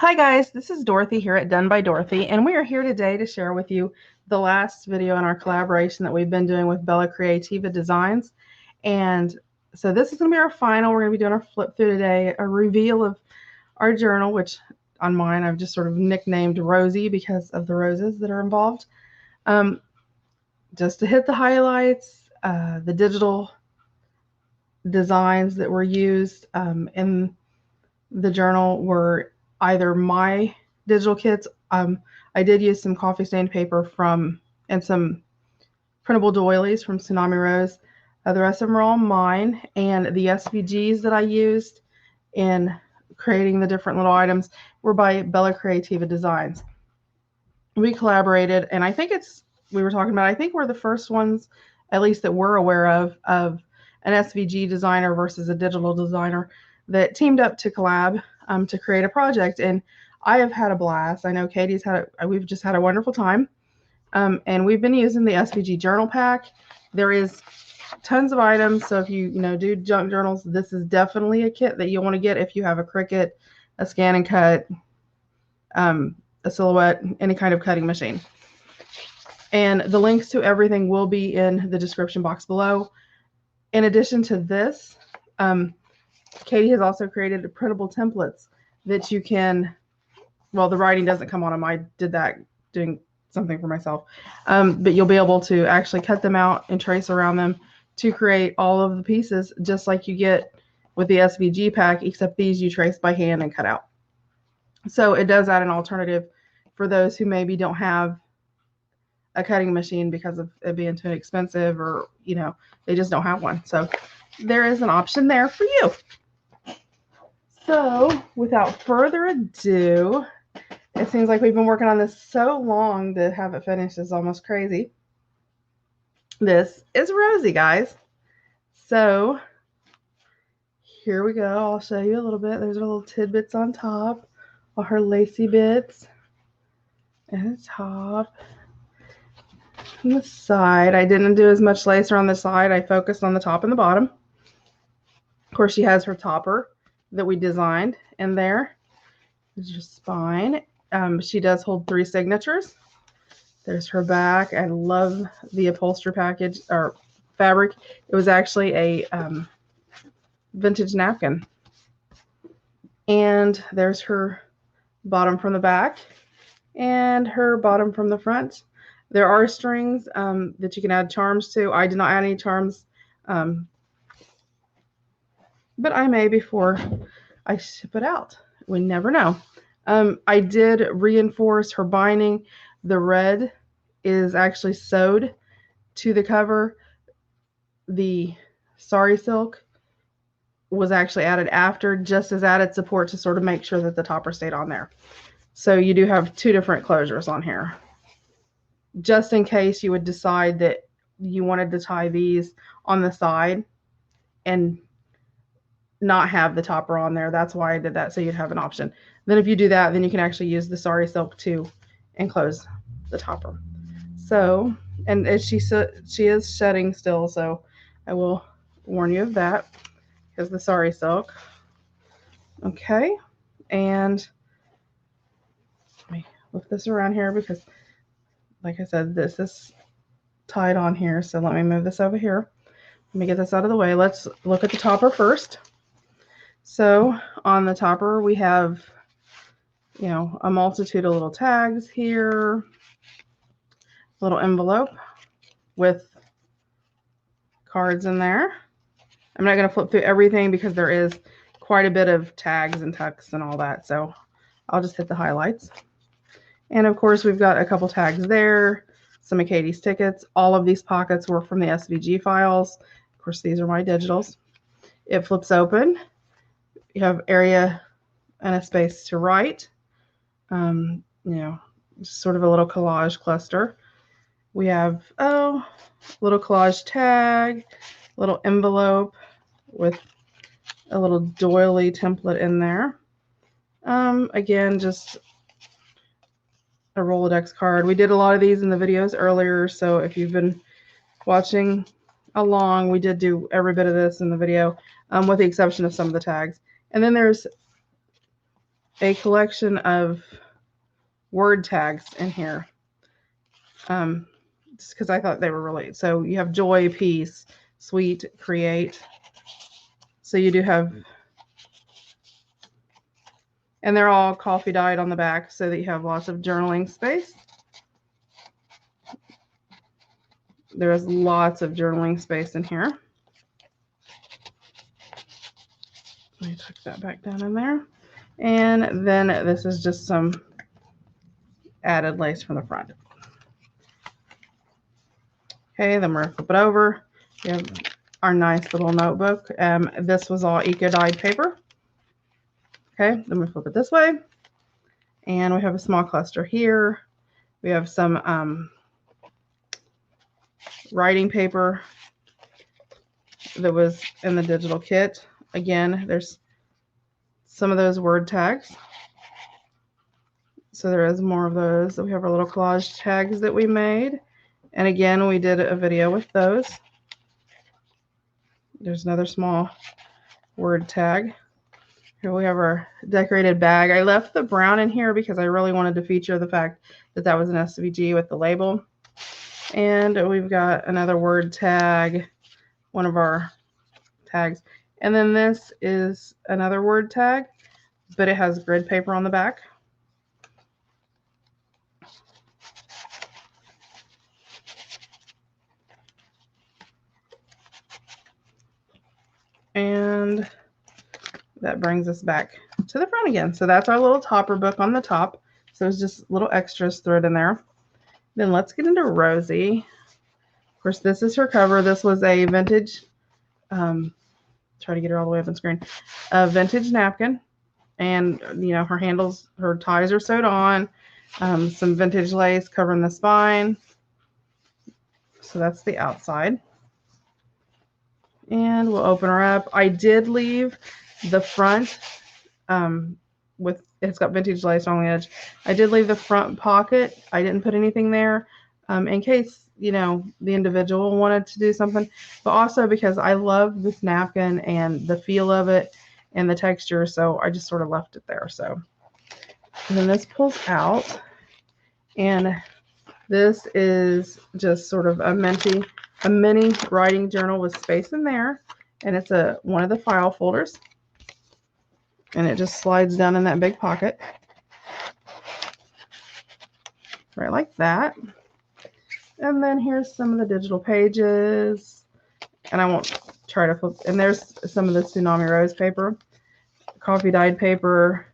Hi guys, this is Dorothy here at Done by Dorothy, and we are here today to share with you the last video in our collaboration that we've been doing with Bell Creativa Designs. And so this is going to be our final. We're going to be doing our flip through today, a reveal of our journal, which on mine I've just sort of nicknamed Rosie because of the roses that are involved. Just to hit the highlights, the digital designs that were used in the journal were either my digital kits. I did use some coffee stained paper and some printable doilies from Tsunami Rose. The rest of them are all mine, and the SVGs that I used in creating the different little items were by Bell Creativa Designs. We collaborated, and I think we were talking about, I think we're the first ones, at least that we're aware of an SVG designer versus a digital designer that teamed up to collab to create a project. And I have had a blast. I know Katie's we've just had a wonderful time. And we've been using the SVG journal pack. There is tons of items. So if you do junk journals, this is definitely a kit that you'll want to get if you have a Cricut, a scan and cut, a silhouette, any kind of cutting machine. And the links to everything will be in the description box below. In addition to this, Katie has also created printable templates that you can, well, the writing doesn't come on them. I did that doing something for myself. But you'll be able to actually cut them out and trace around them to create all of the pieces, just like you get with the SVG pack, except these you trace by hand and cut out. So it does add an alternative for those who maybe don't have a cutting machine because of it being too expensive, or they just don't have one. So there is an option there for you. So without further ado, it seems like we've been working on this so long to have it finished is almost crazy. This is Rosie, guys. So here we go. I'll show you a little bit. There's our little tidbits on top, all her lacy bits and the top. On the side, I didn't do as much lace around the side. I focused on the top and the bottom. Of course, she has her topper that we designed in there. There's your spine. She does hold 3 signatures. There's her back. I love the upholstery package or fabric. It was actually a vintage napkin. And there's her bottom from the back and her bottom from the front. There are strings that you can add charms to. I did not add any charms, but I may before I ship it out. We never know. I did reinforce her binding. The red is actually sewed to the cover. The sari silk was actually added after, just as added support to sort of make sure that the topper stayed on there. So you do have 2 different closures on here, just in case you would decide that you wanted to tie these on the side and not have the topper on there. That's why I did that, so you'd have an option. Then if you do that, then you can actually use the sari silk to enclose the topper. So, and she is shedding still, so I will warn you of that, because the sari silk. Okay, and let me lift this around here because, like I said, this is tied on here. So let me move this over here. Let me get this out of the way. Let's look at the topper first. So on the topper, we have, a multitude of little tags here, little envelope with cards in there. I'm not going to flip through everything because there is quite a bit of tags and text and all that. So I'll just hit the highlights. And of course, we've got a couple tags there, some of Katie's tickets. All of these pockets were from the SVG files. Of course, these are my digitals. It flips open. You have area and a space to write. Sort of a little collage cluster. We have, little collage tag, little envelope with a little doily template in there. Again, just a Rolodex card. We did a lot of these in the videos earlier, so if you've been watching along, we did do every bit of this in the video, with the exception of some of the tags. And then there's a collection of word tags in here. Just because I thought they were really, so you have joy, peace, sweet, create. So you do have, and they're all coffee dyed on the back so that you have lots of journaling space. There is lots of journaling space in here. Let me tuck that back down in there. And then this is just some added lace from the front. Okay, then we're going to flip it over. We have our nice little notebook. This was all eco-dyed paper. Okay, then we flip it this way. And we have a small cluster here. We have some writing paper that was in the digital kit. Again, there's some of those word tags. So there is more of those. We have our little collage tags that we made. And again, we did a video with those. There's another small word tag. Here we have our decorated bag. I left the brown in here because I really wanted to feature the fact that that was an SVG with the label. And we've got another word tag, one of our tags. And then this is another word tag, but it has grid paper on the back. And that brings us back to the front again. So that's our little topper book on the top. So there's just little extras thrown in there. Then let's get into Rosie. Of course, this is her cover. This was a vintage, try to get her all the way up on screen, a vintage napkin. And, you know, her handles, her ties are sewed on. Some vintage lace covering the spine. So that's the outside. And we'll open her up. I did leave the front with, it's got vintage lace on the edge. I did leave the front pocket. I didn't put anything there in case, you know, the individual wanted to do something, but also because I love this napkin and the feel of it and the texture. So I just sort of left it there. So, and then this pulls out, and this is just sort of a mini writing journal with space in there, and it's one of the file folders, and it just slides down in that big pocket right like that. And then here's some of the digital pages, and I won't try to flip, and there's some of the Tsunami Rose paper, coffee dyed paper.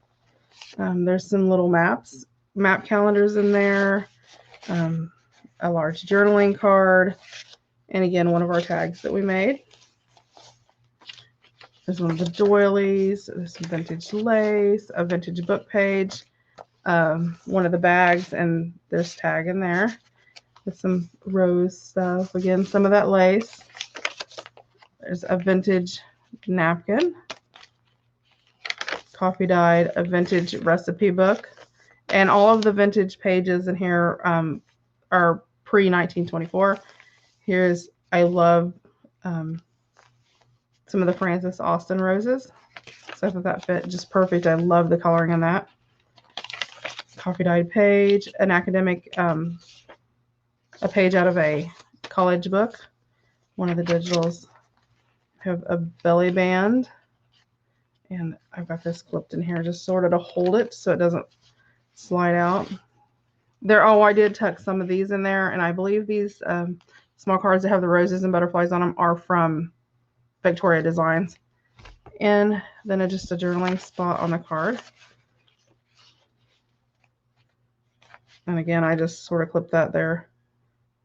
There's some little map calendars in there, a large journaling card, and again, one of our tags that we made. There's one of the doilies, there's some vintage lace, a vintage book page, one of the bags, and there's tag in there with some rose stuff. Again, some of that lace. There's a vintage napkin, coffee dyed, a vintage recipe book, and all of the vintage pages in here are pre-1924. Here's, I love some of the Francis Austin roses. So I thought that fit just perfect. I love the coloring on that. Coffee dyed page, an academic, a page out of a college book. One of the digitals. I have a belly band, and I've got this clipped in here just sort of to hold it so it doesn't slide out. I did tuck some of these in there, and I believe these small cards that have the roses and butterflies on them are from Victoria Designs. And then just a journaling spot on the card. And again, I just sort of clipped that there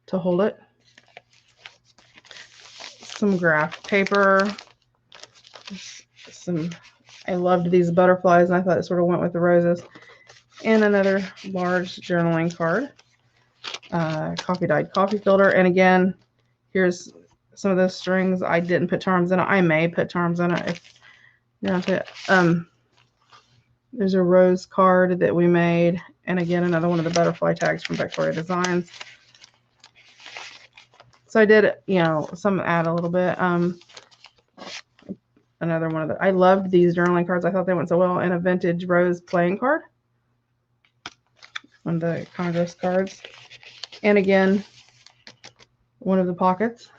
to hold it. Some graph paper. I loved these butterflies, and I thought it sort of went with the roses. And another large journaling card. Coffee dyed coffee filter. And again, here's some of those strings. I didn't put charms in it. I may put charms in it if you want to. There's a rose card that we made. And again, another one of the butterfly tags from Victoria Designs. So I did, you know, some add a little bit. another one of the, I loved these journaling cards. I thought they went so well. And a vintage rose playing card. One of the Congress cards. And again, one of the pockets.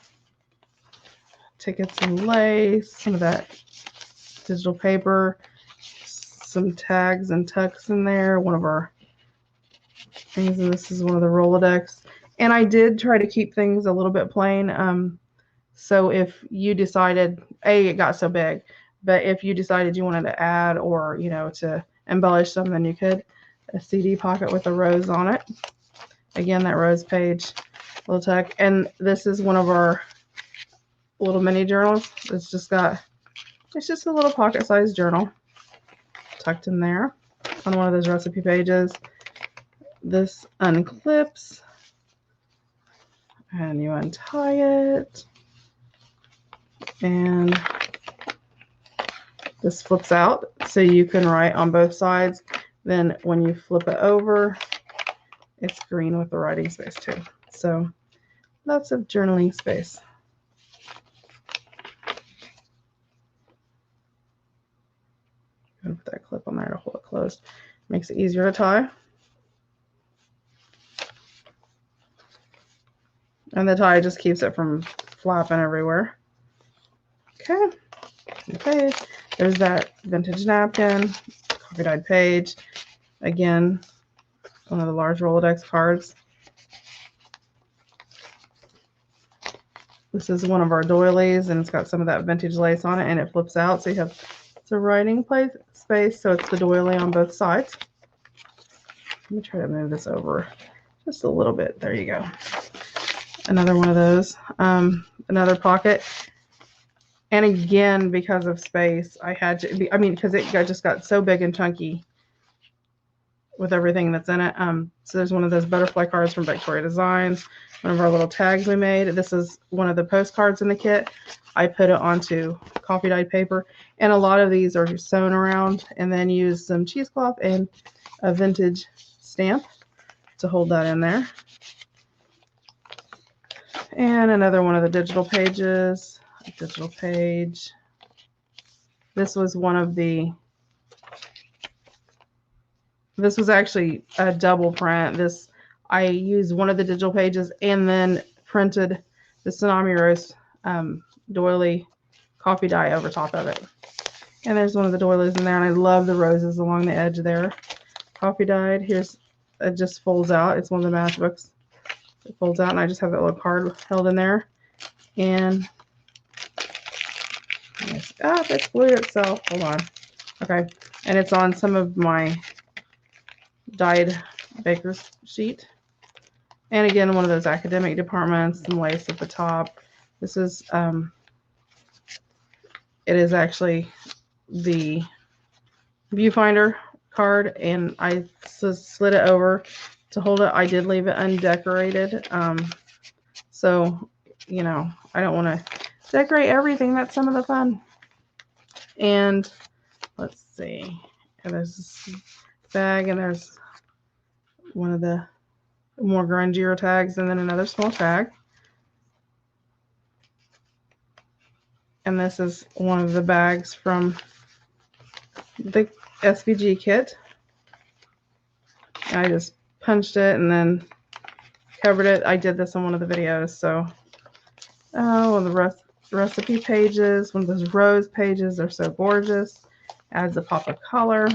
Tickets and lace, some of that digital paper, some tags and tucks in there. One of our things, and this is one of the Rolodex. And I did try to keep things a little bit plain. So if you decided, it got so big, but if you decided you wanted to add or, you know, to embellish something, you could. A CD pocket with a rose on it. Again, that rose page, little tuck. And this is one of our little mini journals. It's just a little pocket-sized journal tucked in there on one of those recipe pages. This unclips and you untie it, and this flips out so you can write on both sides. Then when you flip it over, it's green with the writing space too. So lots of journaling space. I'm gonna put that clip on there to hold it closed. Makes it easier to tie. And the tie just keeps it from flapping everywhere. Okay. There's that vintage napkin, coffee dyed page. Again, one of the large Rolodex cards. This is one of our doilies, and it's got some of that vintage lace on it, and it flips out, so you have it's a writing place space. So it's the doily on both sides. Let me try to move this over just a little bit. There you go. Another one of those. Another pocket. And again, because of space, I had to be, because it just got so big and chunky with everything that's in it. So there's one of those butterfly cards from Victoria Designs, one of our little tags we made. This is one of the postcards in the kit. I put it onto coffee dyed paper, and a lot of these are sewn around, and then use some cheesecloth and a vintage stamp to hold that in there. And another one of the digital pages. A digital page. This was one of the, this was actually a double print. I used one of the digital pages and then printed the Tsunami Rose doily coffee dye over top of it. And there's one of the doilies in there, and I love the roses along the edge there. Coffee dyed. Here's, it just folds out. It's one of the matchbooks. It folds out, and I just have that little card held in there. And it's glued itself. Hold on. Okay. And it's on some of my dyed baker's sheet. And again, one of those academic departments, some lace at the top. This is, it is actually the viewfinder card, and I slid it over to hold it. I did leave it undecorated. So, you know, I don't want to decorate everything. That's some of the fun. And let's see. And there's this bag, and there's one of the more grungier tags, and then another small tag. And this is one of the bags from the SVG kit. I just punched it and then covered it. I did this on one of the videos. So, one of the recipe pages, one of those rose pages. They're so gorgeous. Adds a pop of color.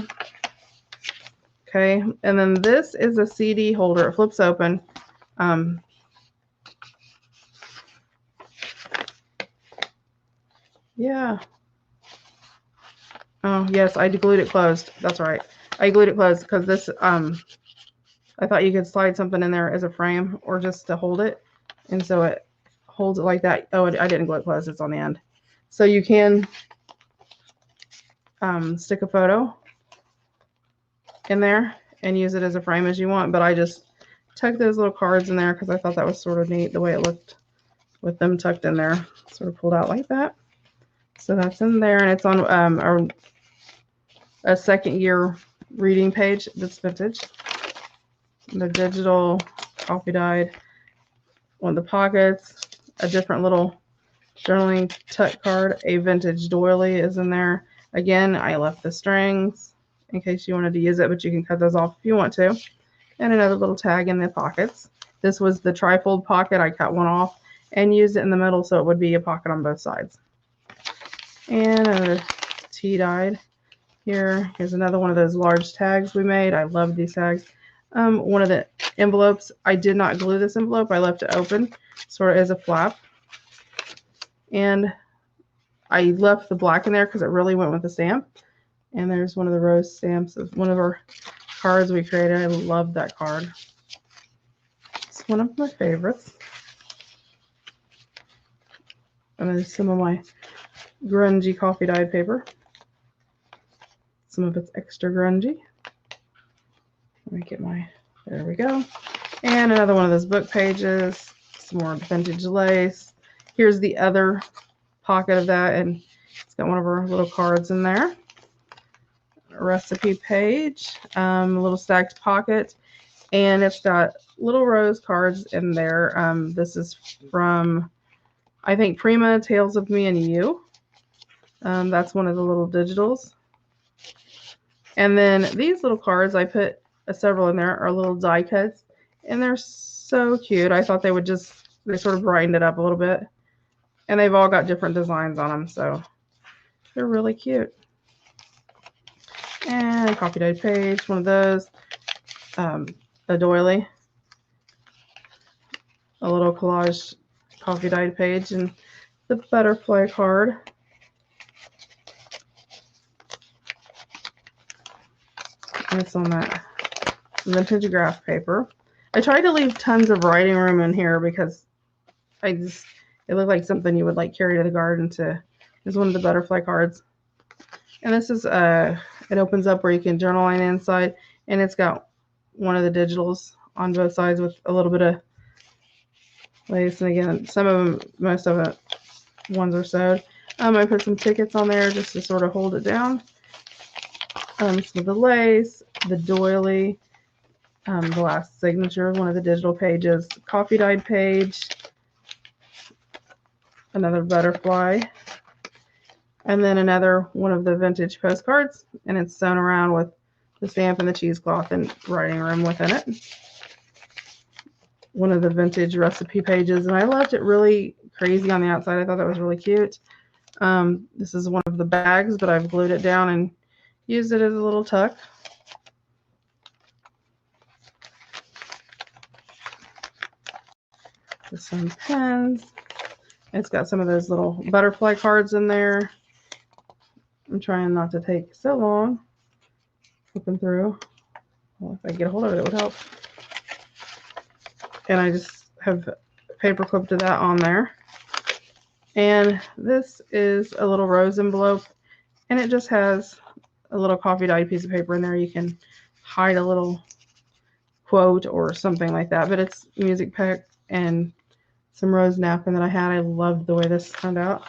Okay, and then this is a CD holder. It flips open. Yeah. Oh, yes, I glued it closed. That's right. I glued it closed because this, I thought you could slide something in there as a frame or just to hold it. And so it holds it like that. Oh, I didn't glue it closed. It's on the end. So you can stick a photo in there and use it as a frame as you want. But I just tucked those little cards in there because I thought that was sort of neat the way it looked with them tucked in there. Sort of pulled out like that. So that's in there, and it's on a second year reading page that's vintage. The digital coffee dyed, one of the pockets, a different little journaling tuck card. A vintage doily is in there. Again, I left the strings in case you wanted to use it, but you can cut those off if you want to. And another little tag in the pockets. This was the trifold pocket. I cut one off and used it in the middle so it would be a pocket on both sides. And another tea-dyed here. Here's another one of those large tags we made. I love these tags. One of the envelopes, I did not glue this envelope. I left it open, sort of as a flap. And I left the black in there because it really went with the stamp. And there's one of the rose stamps of one of our cards we created. I love that card. It's one of my favorites. And there's some of my grungy coffee dyed paper. Some of it's extra grungy. Let me get my, there we go. And another one of those book pages. Some more vintage lace. Here's the other pocket of that, and it's got one of our little cards in there. A recipe page, a little stacked pocket, and it's got little rose cards in there. This is from, I think, Prima, Tales of Me and You. That's one of the little digitals. And then these little cards, I put several in there, are little die cuts, and they're so cute. I thought they would just, they sort of brightened it up a little bit. And they've all got different designs on them, so they're really cute. And a coffee dyed page, one of those. A doily. A little collage coffee dyed page, and the butterfly card. And it's on that vintage graph paper. I tried to leave tons of writing room in here because it looked like something you would like carry to the garden to. Is one of the butterfly cards. And this is it opens up where you can journal line inside, and it's got one of the digitals on both sides with a little bit of lace. And again, some of them, most of it, ones are sewed. I put some tickets on there just to sort of hold it down. Some of the lace, the doily, the last signature, one of the digital pages, coffee dyed page, another butterfly, and then another one of the vintage postcards, and it's sewn around with the stamp and the cheesecloth and writing room within it. One of the vintage recipe pages, and I left it really crazy on the outside. I thought that was really cute. This is one of the bags, but I've glued it down and used it as a little tuck. With some pens. It's got some of those little butterfly cards in there. I'm trying not to take so long flipping through. Well, if I get a hold of it, it would help. And I just have paper clipped to that on there. And this is a little rose envelope, and it just has a little coffee dyed piece of paper in there. You can hide a little quote or something like that, but it's music pack and some rose napkin that I had. I loved the way this turned out.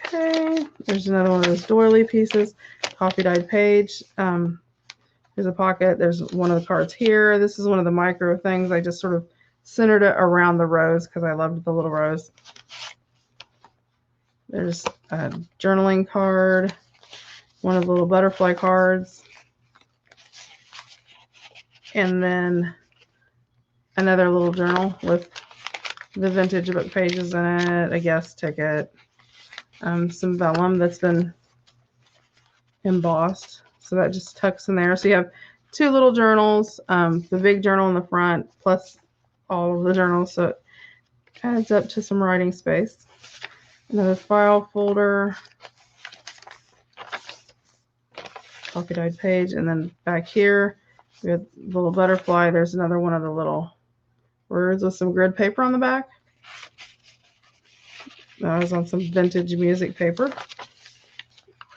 Okay, there's another one of those doily pieces, coffee dyed page. There's a pocket. There's one of the cards here. This is one of the micro things. I just sort of centered it around the rose because I loved the little rose. There's a journaling card, one of the little butterfly cards, and then another little journal with the vintage book pages in it, a guest ticket, some vellum that's been embossed. So that just tucks in there. So you have two little journals, the big journal in the front, plus all of the journals. So it adds up to some writing space. Another file folder, coffee dyed page, and then back here we have the little butterfly. There's another one of the little words with some grid paper on the back. That was on some vintage music paper.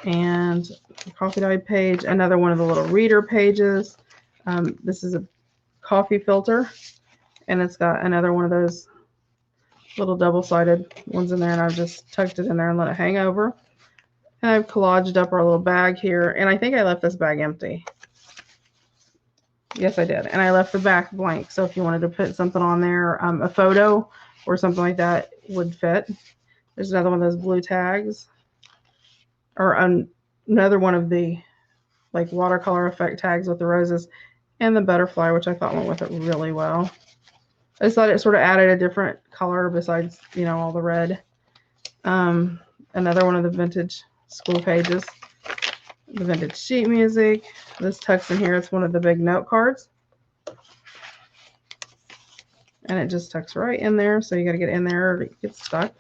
And a coffee dyed page, another one of the little reader pages. This is a coffee filter, and it's got another one of those little double-sided ones in there, and I've just tucked it in there and let it hang over. And I've collaged up our little bag here, and I think I left this bag empty. Yes, I did. And I left the back blank, so if you wanted to put something on there, a photo or something like that would fit. There's another one of those blue tags, or another one of the like watercolor effect tags with the roses, and the butterfly, which I thought went with it really well. I just thought it sort of added a different color besides, you know, all the red. Another one of the vintage school pages, the vintage sheet music. This tucks in here. It's one of the big note cards. And it just tucks right in there. So you got to get in there or it gets stuck.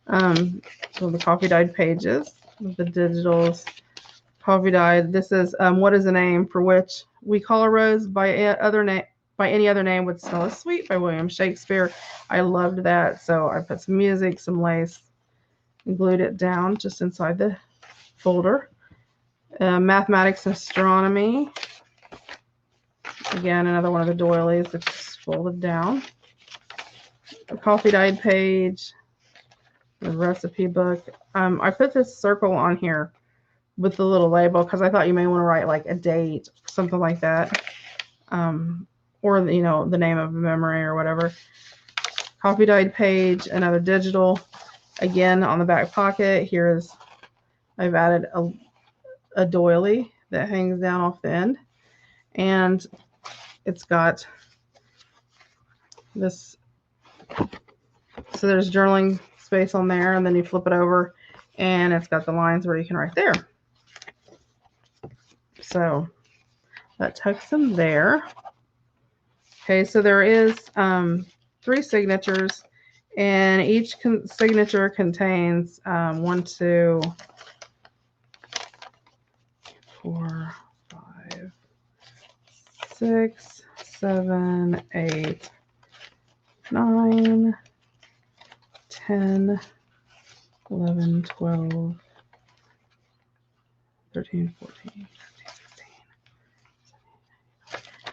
So the coffee dyed pages, the digitals, coffee dyed. This is What is the Name for Which We Call a Rose by any other name would smell as sweet by William Shakespeare. I loved that. So I put some music, some lace, and glued it down just inside the folder. Mathematics and Astronomy. Again, another one of the doilies that's just folded down. A coffee dyed page. The recipe book. I put this circle on here with the little label because I thought you may want to write like a date, something like that. Or, you know, the name of a memory or whatever. Coffee dyed page, another digital. Again, on the back pocket, I've added a doily that hangs down off the end. And it's got this, so there's journaling space on there, and then you flip it over, and it's got the lines where you can write there. So that tucks in there. Okay, so there is 3 signatures, and each signature contains 1, 2, 4, 5, 6, 7, 8, 9, 10, 11, 12, 13, 14, 15,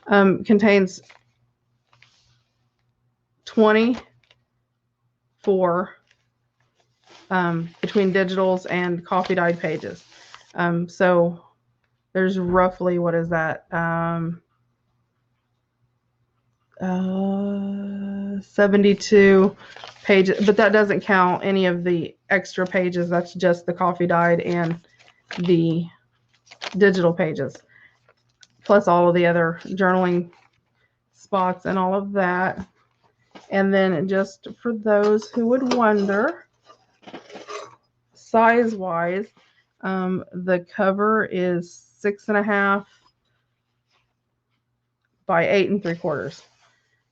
16. Contains 24 between digitals and coffee dyed pages. So there's roughly, what is that? 72 pages, but that doesn't count any of the extra pages. That's just the coffee dyed and the digital pages, plus all of the other journaling spots and all of that. And then just for those who would wonder, size wise, the cover is 6.5 by 8 3/4.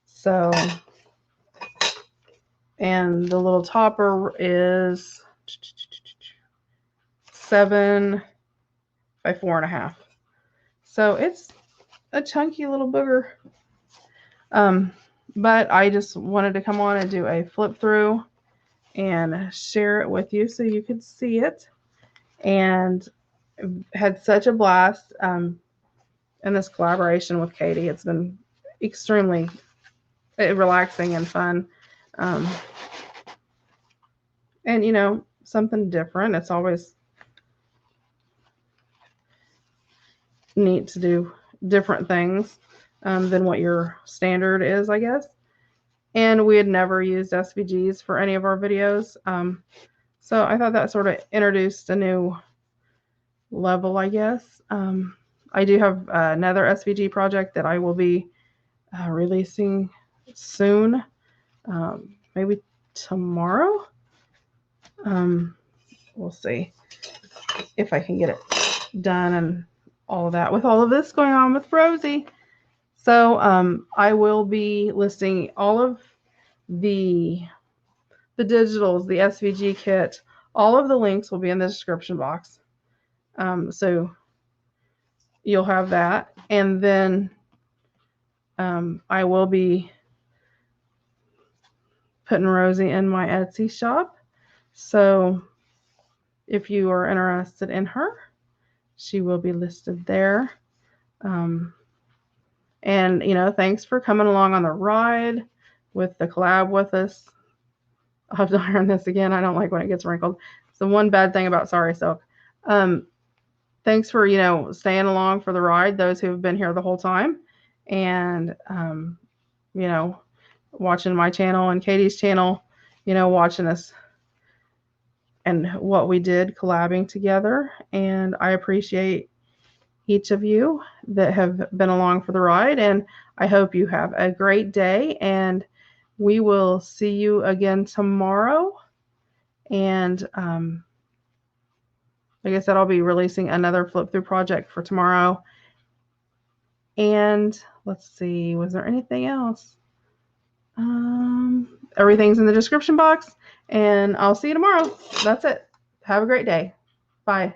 So, and the little topper is 7 by 4.5. So it's a chunky little booger. But I just wanted to come on and do a flip through and share it with you so you could see it. And had such a blast in this collaboration with Katie. It's been extremely relaxing and fun. And, you know, something different. It's always neat to do different things than what your standard is, I guess. And we had never used SVGs for any of our videos. So I thought that sort of introduced a new level, I guess. I do have another SVG project that I will be releasing soon, maybe tomorrow. We'll see if I can get it done and all of that with all of this going on with Rosie. So I will be listing all of the digitals, the SVG kit. All of the links will be in the description box. So you'll have that. And then I will be putting Rosie in my Etsy shop. So if you are interested in her, she will be listed there. And, you know, thanks for coming along on the ride with the collab with us. I'll have to iron this again. I don't like when it gets wrinkled. It's the one bad thing about Sorry Silk. Thanks for, you know, staying along for the ride, those who have been here the whole time. And, you know, watching my channel and Katie's channel, you know, watching us and what we did collabing together. And I appreciate each of you that have been along for the ride. And I hope you have a great day. And we will see you again tomorrow. And like I said, I'll be releasing another Flip-Thru project for tomorrow. And let's see, was there anything else? Everything's in the description box, and I'll see you tomorrow. That's it. Have a great day. Bye.